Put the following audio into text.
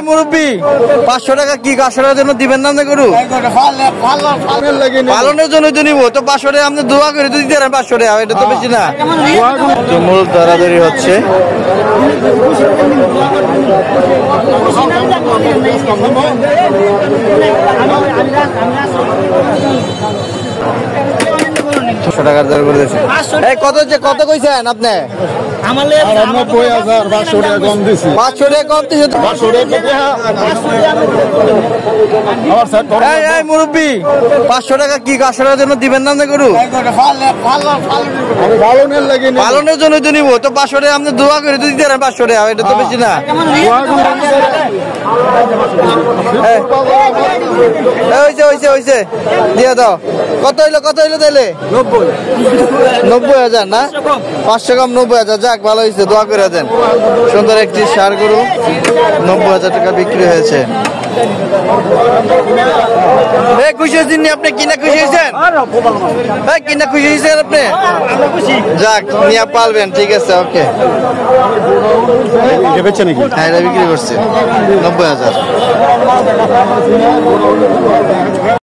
মুরব্বী 500 টাকা কি কাশার জন্য দিবেন না আপনি গরু? পালনের জন্য তো নিবো তো 500 টাকা আপনি দোয়া করে তো দিতে পারেন 500 টাকা, এটা তো বেশি না। তো মূল দরাদরি হচ্ছে। টাকার দর করে দিয়েছে। কত কইছেন আপনি? 90,000 500 টাকা কম দিছি। 500 টাকা কম দিছে। 500 টাকা মুরব্বী 500 টাকা কি কাশার জন্য দিবেন না আপনি গরু? পালনের জন্য তো নিবো তো 500 টাকা আপনি দোয়া করে তো দিতে পারেন 500 টাকা, এটা তো বেশি না। হইছে দিয়ে দাও। কত হইলো তাইলে? 90,000 না, 500 কম 90,000। যাক ভালো হয়েছে, দোয়া করে দেন। সুন্দর একটি ষাঁড় গরু 90,000 টাকা বিক্রি হয়েছে। খুশি হয়েছেন আপনি? কিনা খুশি হয়েছেন? কিনা খুশি হয়েছেন আপনি? যাক নিয়ে পালবেন, ঠিক আছে, ওকে। হ্যাঁ এটা বিক্রি করছে 90,000।